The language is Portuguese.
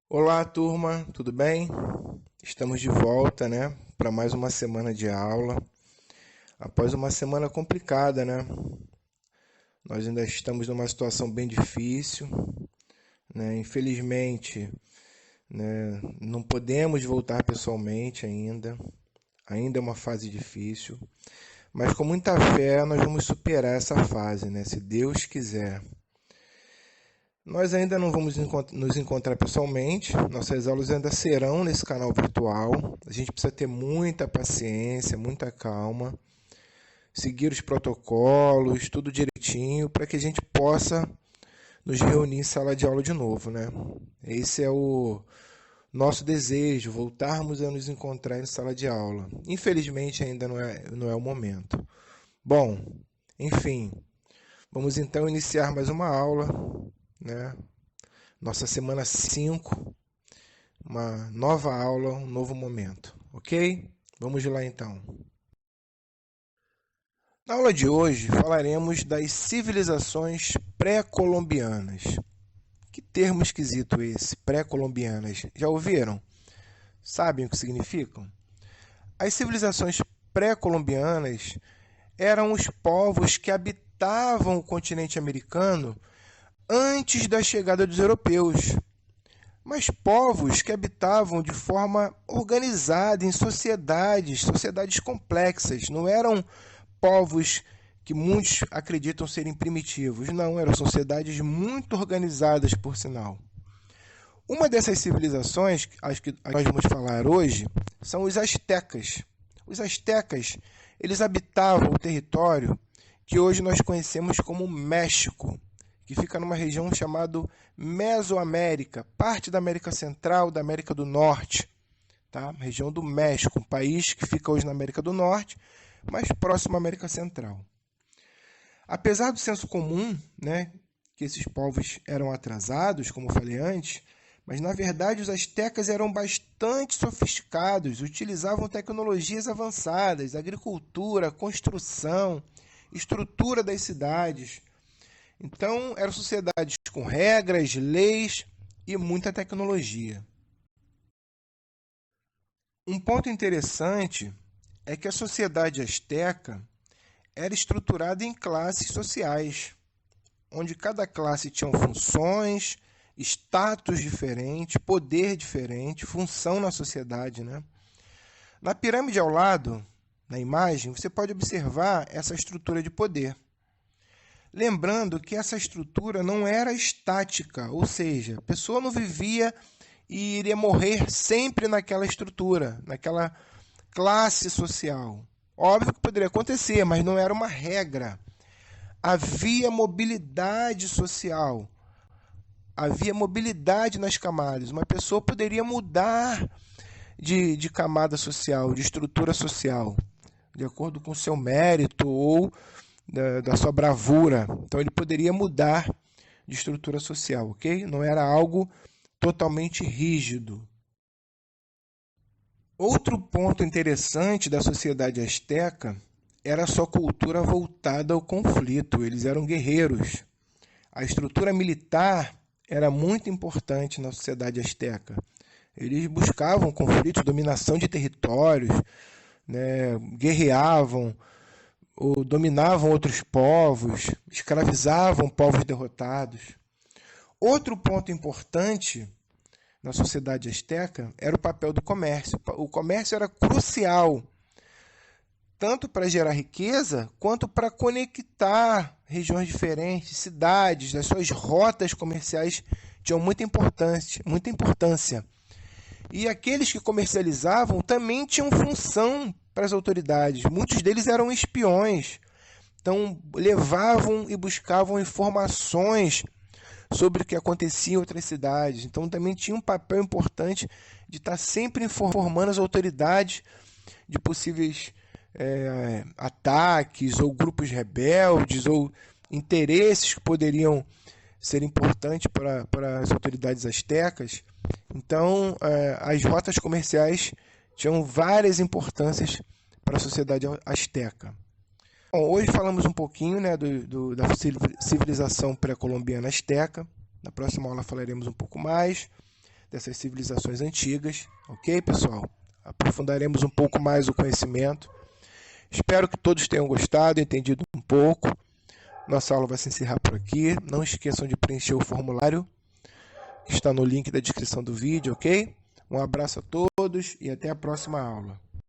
Olá, turma, tudo bem? Estamos de volta, né, para mais uma semana de aula. Após uma semana complicada, né? Nós ainda estamos numa situação bem difícil, né? Infelizmente, né, não podemos voltar pessoalmente ainda. Ainda é uma fase difícil, mas com muita fé nós vamos superar essa fase, né? Se Deus quiser. Nós ainda não vamos nos encontrar pessoalmente, nossas aulas ainda serão nesse canal virtual. A gente precisa ter muita paciência, muita calma, seguir os protocolos, tudo direitinho, para que a gente possa nos reunir em sala de aula de novo, né? Esse é o nosso desejo, voltarmos a nos encontrar em sala de aula. Infelizmente ainda não é o momento. Bom, enfim, vamos então iniciar mais uma aula, né? Nossa semana 5, uma nova aula, um novo momento, ok? Vamos lá então. Na aula de hoje falaremos das civilizações pré-colombianas. Que termo esquisito esse, pré-colombianas. Já ouviram? Sabem o que significam? As civilizações pré-colombianas eram os povos que habitavam o continente americano antes da chegada dos europeus, mas povos que habitavam de forma organizada em sociedades complexas. Não eram povos que muitos acreditam serem primitivos. Não, eram sociedades muito organizadas, por sinal. Uma dessas civilizações, as que nós vamos falar hoje, são os astecas. Os astecas, eles habitavam o território que hoje nós conhecemos como México, que fica numa região chamada Mesoamérica, parte da América Central, da América do Norte, tá? Região do México, um país que fica hoje na América do Norte, mas próximo à América Central. Apesar do senso comum, né, que esses povos eram atrasados, como eu falei antes, mas na verdade os astecas eram bastante sofisticados, utilizavam tecnologias avançadas, agricultura, construção, estrutura das cidades. Então, eram sociedades com regras, leis e muita tecnologia. Um ponto interessante é que a sociedade asteca era estruturada em classes sociais, onde cada classe tinha funções, status diferente, poder diferente, função na sociedade, né? Na pirâmide ao lado, na imagem, você pode observar essa estrutura de poder. Lembrando que essa estrutura não era estática, ou seja, a pessoa não vivia e iria morrer sempre naquela estrutura, naquela classe social. Óbvio que poderia acontecer, mas não era uma regra. Havia mobilidade social, havia mobilidade nas camadas. Uma pessoa poderia mudar de camada social, de estrutura social, de acordo com o seu mérito ou da sua bravura. Então ele poderia mudar de estrutura social, ok? Não era algo totalmente rígido. Outro ponto interessante da sociedade asteca era a sua cultura voltada ao conflito. Eles eram guerreiros. A estrutura militar era muito importante na sociedade asteca. Eles buscavam conflitos, dominação de territórios, né, guerreavam, ou dominavam outros povos, escravizavam povos derrotados. Outro ponto importante na sociedade asteca era o papel do comércio. O comércio era crucial, tanto para gerar riqueza, quanto para conectar regiões diferentes, cidades. As suas rotas comerciais tinham muita importância. E aqueles que comercializavam também tinham função para as autoridades. Muitos deles eram espiões. Então, levavam e buscavam informações sobre o que acontecia em outras cidades. Então, também tinha um papel importante de estar sempre informando as autoridades de possíveis ataques ou grupos rebeldes ou interesses que poderiam ser importantes para as autoridades astecas. Então, as rotas comerciais tinham várias importâncias para a sociedade asteca. Bom, hoje falamos um pouquinho, né, da civilização pré-colombiana asteca. Na próxima aula falaremos um pouco mais. dessas civilizações antigas, ok, pessoal? Aprofundaremos um pouco mais o conhecimento. Espero que todos tenham gostado, entendido um pouco. Nossa aula vai se encerrar por aqui. Não esqueçam de preencher o formulário que está no link da descrição do vídeo, ok? Um abraço a todos e até a próxima aula.